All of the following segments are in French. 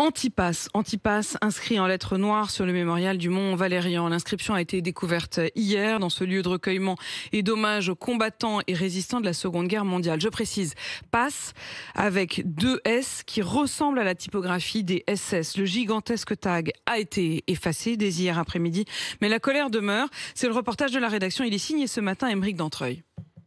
Antipasse inscrit en lettres noires sur le mémorial du Mont Valérien. L'inscription a été découverte hier dans ce lieu de recueillement et d'hommage aux combattants et résistants de la Seconde Guerre mondiale. Je précise, passe avec 2 S qui ressemblent à la typographie des SS. Le gigantesque tag a été effacé dès hier après-midi, mais la colère demeure. C'est le reportage de la rédaction. Il est signé ce matin Aymeric Dantreuil.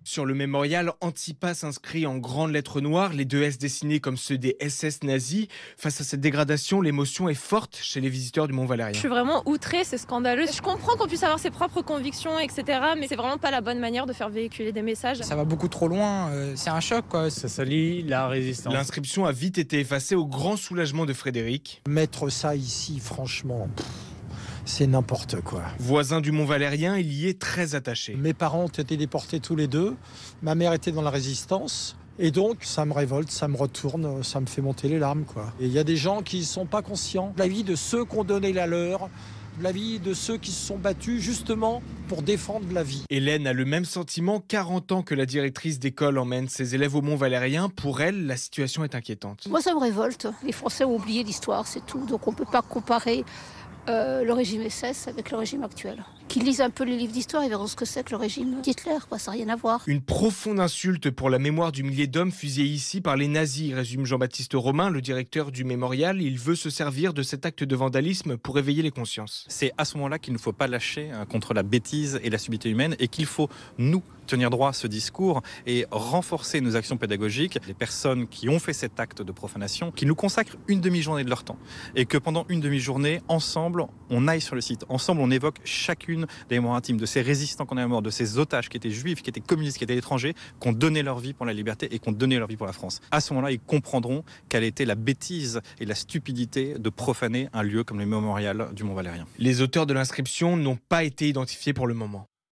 Sur le mémorial, Antipasse inscrit en grandes lettres noires, les 2 S dessinés comme ceux des SS nazis. Face à cette dégradation, l'émotion est forte chez les visiteurs du Mont Valérien. Je suis vraiment outrée, c'est scandaleux. Je comprends qu'on puisse avoir ses propres convictions, etc. Mais c'est vraiment pas la bonne manière de faire véhiculer des messages. Ça va beaucoup trop loin, c'est un choc quoi. Ça salit la résistance. L'inscription a vite été effacée au grand soulagement de Frédéric. Mettre ça ici, franchement... c'est n'importe quoi. Voisin du Mont Valérien, il y est très attaché. Mes parents ont été déportés tous les deux. Ma mère était dans la résistance. Et donc, ça me révolte, ça me retourne, ça me fait monter les larmes, quoi. Et il y a des gens qui ne sont pas conscients de la vie de ceux qui ont donné la leur, de la vie de ceux qui se sont battus justement pour défendre la vie. Hélène a le même sentiment, 40 ans que la directrice d'école emmène ses élèves au Mont Valérien. Pour elle, la situation est inquiétante. Moi, ça me révolte. Les Français ont oublié l'histoire, c'est tout. Donc on ne peut pas comparer le régime SS avec le régime actuel. Qu'ils lisent un peu les livres d'histoire, ils verront ce que c'est que le régime d'Hitler, quoi, ça n'a rien à voir. Une profonde insulte pour la mémoire du millier d'hommes fusillés ici par les nazis, résume Jean-Baptiste Romain, le directeur du mémorial. Il veut se servir de cet acte de vandalisme pour éveiller les consciences. C'est à ce moment-là qu'il ne faut pas lâcher contre la bêtise et la subtilité humaine et qu'il faut, nous, tenir droit à ce discours et renforcer nos actions pédagogiques. Les personnes qui ont fait cet acte de profanation, qui nous consacrent une demi-journée de leur temps et que pendant une demi-journée, ensemble, on aille sur le site. Ensemble, on évoque chacune des mémoires intimes de ces résistants qu'on a morts, de ces otages qui étaient juifs, qui étaient communistes, qui étaient étrangers, qui ont donné leur vie pour la liberté et qui ont donné leur vie pour la France. À ce moment-là, ils comprendront quelle était la bêtise et la stupidité de profaner un lieu comme le mémorial du Mont Valérien. Les auteurs de l'inscription n'ont pas été identifiés pour le moment.